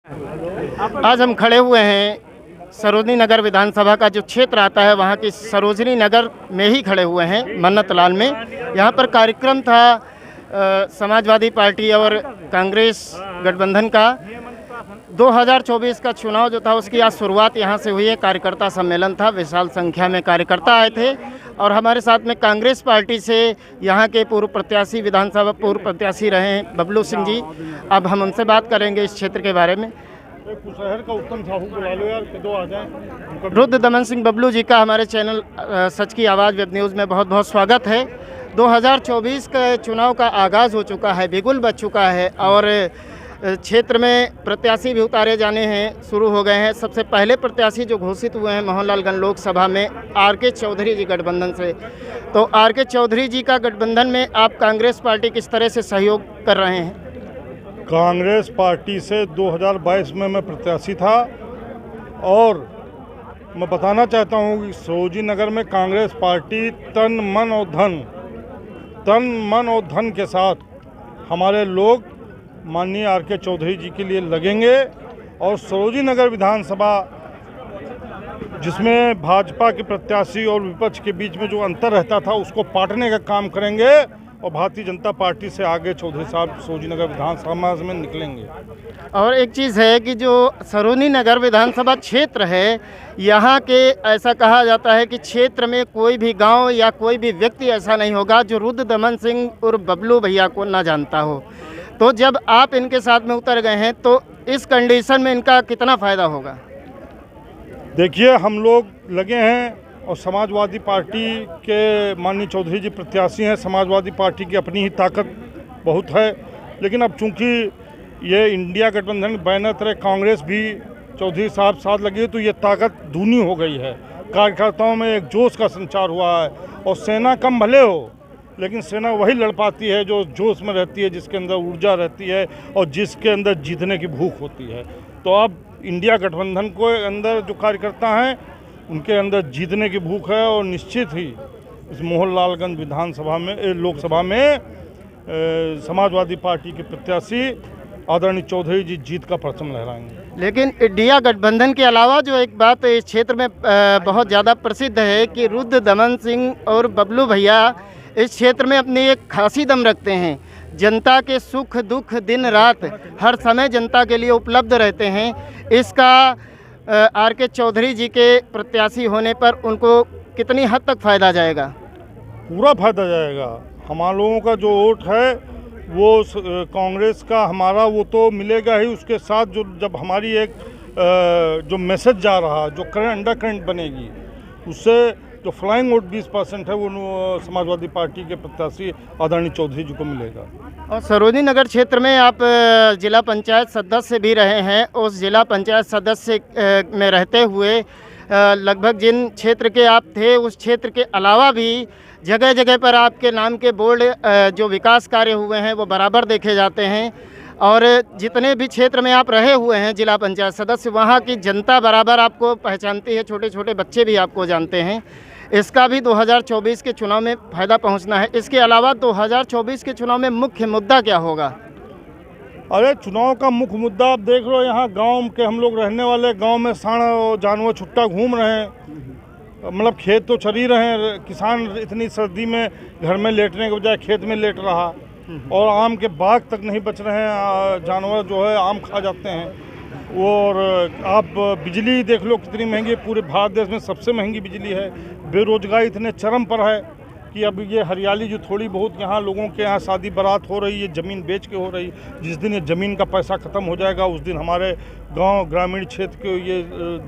आज हम खड़े हुए हैं सरोजनी नगर विधानसभा का जो क्षेत्र आता है वहाँ की सरोजनी नगर में ही खड़े हुए हैं मन्नत लाल में। यहाँ पर कार्यक्रम था समाजवादी पार्टी और कांग्रेस गठबंधन का 2024 का चुनाव जो था उसकी आज शुरुआत यहाँ से हुई है। कार्यकर्ता सम्मेलन था, विशाल संख्या में कार्यकर्ता आए थे और हमारे साथ में कांग्रेस पार्टी से यहाँ के पूर्व प्रत्याशी, विधानसभा पूर्व प्रत्याशी रहे हैं बबलू सिंह जी। अब हम उनसे बात करेंगे इस क्षेत्र के बारे में। शहर का उत्तम साहू बुला लो यार कि दो आ जाएं। रुद्र दमन सिंह बबलू जी का हमारे चैनल सच की आवाज़ वेब न्यूज़ में बहुत बहुत स्वागत है। 2024 का चुनाव का आगाज़ हो चुका है, बिगुल बज चुका है और क्षेत्र में प्रत्याशी भी उतारे जाने हैं, शुरू हो गए हैं। सबसे पहले प्रत्याशी जो घोषित हुए हैं मोहनलालगंज लोकसभा में आर.के. चौधरी जी गठबंधन से। तो आर.के. चौधरी जी का गठबंधन में आप कांग्रेस पार्टी किस तरह से सहयोग कर रहे हैं? कांग्रेस पार्टी से 2022 में मैं प्रत्याशी था और मैं बताना चाहता हूँ कि सरोजनी नगर में कांग्रेस पार्टी तन मन और धन के साथ हमारे लोग माननीय आर.के. चौधरी जी के लिए लगेंगे और सरोजनी नगर विधानसभा जिसमें भाजपा के प्रत्याशी और विपक्ष के बीच में जो अंतर रहता था उसको पाटने का काम करेंगे और भारतीय जनता पार्टी से आगे चौधरी साहब सरोजनी नगर विधानसभा में निकलेंगे। और एक चीज़ है कि जो सरोजनी नगर विधानसभा क्षेत्र है, यहाँ के ऐसा कहा जाता है कि क्षेत्र में कोई भी गांव या कोई भी व्यक्ति ऐसा नहीं होगा जो रुद्र दमन सिंह और बबलू भैया को ना जानता हो। तो जब आप इनके साथ में उतर गए हैं तो इस कंडीशन में इनका कितना फ़ायदा होगा? देखिए, हम लोग लगे हैं और समाजवादी पार्टी के माननीय चौधरी जी प्रत्याशी हैं। समाजवादी पार्टी की अपनी ही ताकत बहुत है, लेकिन अब चूंकि ये इंडिया गठबंधन बैनर तरह कांग्रेस भी चौधरी साहब साथ लगी है तो ये ताकत दूनी हो गई है। कार्यकर्ताओं में एक जोश का संचार हुआ है और सेना कम भले हो लेकिन सेना वही लड़ पाती है जो जोश में रहती है, जिसके अंदर ऊर्जा रहती है और जिसके अंदर जीतने की भूख होती है। तो अब इंडिया गठबंधन को अंदर जो कार्यकर्ता हैं उनके अंदर जीतने की भूख है और निश्चित ही इस मोहनलालगंज विधानसभा में लोकसभा में समाजवादी पार्टी के प्रत्याशी आदरणीय चौधरी जी जीत का परचम लहराएंगे। लेकिन इंडिया गठबंधन के अलावा जो एक बात इस क्षेत्र में बहुत ज़्यादा प्रसिद्ध है कि रुद्र दमन सिंह और बबलू भैया इस क्षेत्र में अपनी एक खासी दम रखते हैं। जनता के सुख दुख दिन रात हर समय जनता के लिए उपलब्ध रहते हैं। इसका आर.के. चौधरी जी के प्रत्याशी होने पर उनको कितनी हद तक फ़ायदा जाएगा? पूरा फायदा जाएगा। हमारे लोगों का जो वोट है वो कांग्रेस का हमारा वो तो मिलेगा ही, उसके साथ जो जब हमारी एक जो मैसेज जा रहा, जो करंट अंडर करंट बनेगी, उससे जो फ्लाइंग वोट 20% है वो समाजवादी पार्टी के प्रत्याशी आदरणीय चौधरी जी को मिलेगा। और सरोजनी नगर क्षेत्र में आप जिला पंचायत सदस्य भी रहे हैं। उस जिला पंचायत सदस्य में रहते हुए लगभग जिन क्षेत्र के आप थे उस क्षेत्र के अलावा भी जगह जगह पर आपके नाम के बोर्ड जो विकास कार्य हुए हैं वो बराबर देखे जाते हैं। और जितने भी क्षेत्र में आप रहे हुए हैं जिला पंचायत सदस्य, वहाँ की जनता बराबर आपको पहचानती है, छोटे छोटे बच्चे भी आपको जानते हैं। इसका भी 2024 के चुनाव में फ़ायदा पहुंचना है। इसके अलावा 2024 के चुनाव में मुख्य मुद्दा क्या होगा? अरे चुनाव का मुख्य मुद्दा आप देख लो, यहाँ गांव के हम लोग रहने वाले, गांव में साढ़ जानवर छुट्टा घूम रहे हैं, मतलब खेत तो चरी रहे हैं। किसान इतनी सर्दी में घर में लेटने के बजाय खेत में लेट रहा और आम के बाग तक नहीं बच रहे हैं, जानवर जो है आम खा जाते हैं। और आप बिजली देख लो कितनी महंगी, पूरे भारत देश में सबसे महंगी बिजली है। बेरोजगारी इतने चरम पर है कि अब ये हरियाली जो थोड़ी बहुत यहाँ लोगों के यहाँ शादी बारात हो रही है, ज़मीन बेच के हो रही, जिस दिन ये ज़मीन का पैसा ख़त्म हो जाएगा उस दिन हमारे गांव ग्रामीण क्षेत्र के ये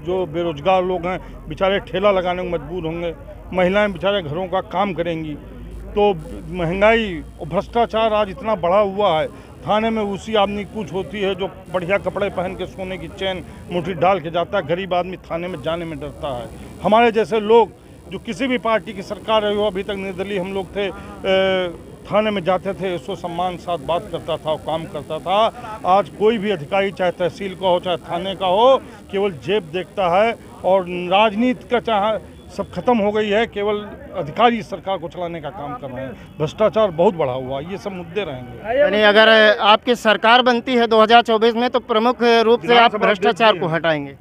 जो बेरोजगार लोग हैं बेचारे ठेला लगाने को मजबूर होंगे, महिलाएं बेचारे घरों का काम करेंगी। तो महंगाई और भ्रष्टाचार आज इतना बढ़ा हुआ है, थाने में उसी आदमी कुछ होती है जो बढ़िया कपड़े पहन के सोने की चैन मुट्ठी डाल के जाता है, गरीब आदमी थाने में जाने में डरता है। हमारे जैसे लोग जो किसी भी पार्टी की सरकार रही हो, अभी तक निर्दलीय हम लोग थे, थाने में जाते थे, इसको सम्मान साथ बात करता था और काम करता था। आज कोई भी अधिकारी चाहे तहसील का हो चाहे थाने का हो, केवल जेब देखता है और राजनीति का चाहे सब खत्म हो गई है, केवल अधिकारी सरकार को चलाने का काम कर रहे हैं। भ्रष्टाचार बहुत बढ़ा हुआ, ये सब मुद्दे रहेंगे। यानी अगर आपकी सरकार बनती है 2024 में तो प्रमुख रूप से आप भ्रष्टाचार को हटाएंगे?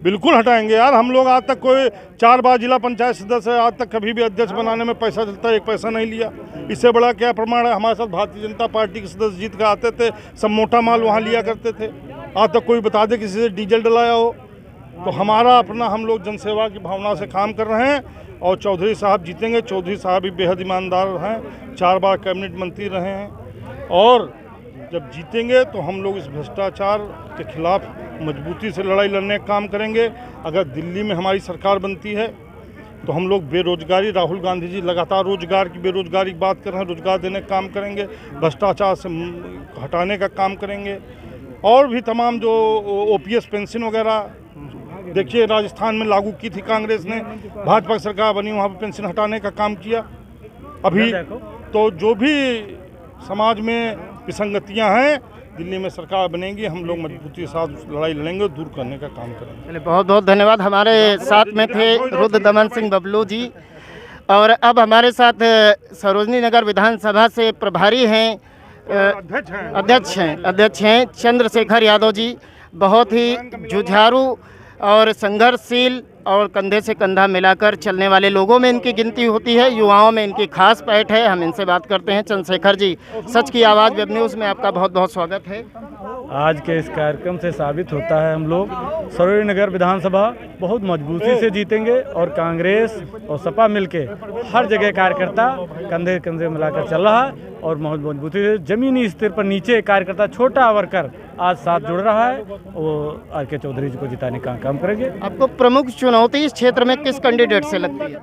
बिल्कुल हटाएंगे यार। हम लोग आज तक कोई 4 बार जिला पंचायत सदस्य है, आज तक कभी भी अध्यक्ष बनाने में पैसा चलता है, 1 पैसा नहीं लिया। इससे बड़ा क्या प्रमाण है? हमारे साथ भारतीय जनता पार्टी के सदस्य जीत कर आते थे, सब मोटा माल वहाँ लिया करते थे। आज तक कोई बता दे किसी से डीजल डलाया हो? तो हमारा अपना, हम लोग जनसेवा की भावना से काम कर रहे हैं और चौधरी साहब जीतेंगे। चौधरी साहब भी बेहद ईमानदार हैं, 4 बार कैबिनेट मंत्री रहे हैं और जब जीतेंगे तो हम लोग इस भ्रष्टाचार के खिलाफ मजबूती से लड़ाई लड़ने का काम करेंगे। अगर दिल्ली में हमारी सरकार बनती है तो हम लोग बेरोजगारी, राहुल गांधी जी लगातार रोजगार की, बेरोजगारी की बात कर रहे हैं, रोजगार देने का काम करेंगे, भ्रष्टाचार से हटाने का काम करेंगे और भी तमाम जो ओपीएस पेंशन वगैरह देखिए राजस्थान में लागू की थी कांग्रेस ने, भाजपा की सरकार बनी वहाँ पर पेंशन हटाने का काम किया। अभी तो जो भी समाज में विसंगतियाँ हैं, दिल्ली में सरकार बनेगी, हम लोग मजबूती के साथ लड़ाई लड़ेंगे, दूर करने का काम करेंगे। चलिए, बहुत बहुत धन्यवाद। हमारे साथ में थे रुद्रदमन सिंह बबलू जी और अब हमारे साथ सरोजनी नगर विधानसभा से प्रभारी हैं, अध्यक्ष हैं चंद्रशेखर यादव जी। बहुत ही जुझारू और संघर्षशील और कंधे से कंधा मिलाकर चलने वाले लोगों में इनकी गिनती होती है, युवाओं में इनकी खास पैठ है। हम इनसे बात करते हैं। चंद्रशेखर जी, सच की आवाज़ वेब न्यूज़ में आपका बहुत बहुत स्वागत है। आज के इस कार्यक्रम से साबित होता है हम लोग सरोजनी नगर विधानसभा बहुत मजबूती से जीतेंगे और कांग्रेस और सपा मिलके हर जगह कार्यकर्ता कंधे कंधे मिलाकर चल रहा है और बहुत मजबूती से जमीनी स्तर पर नीचे कार्यकर्ता छोटा वर्कर आज साथ जुड़ रहा है। वो आर के चौधरी जी को जिताने का काम करेंगे। आपको प्रमुख चुनौती इस क्षेत्र में किस कैंडिडेट से लगती है?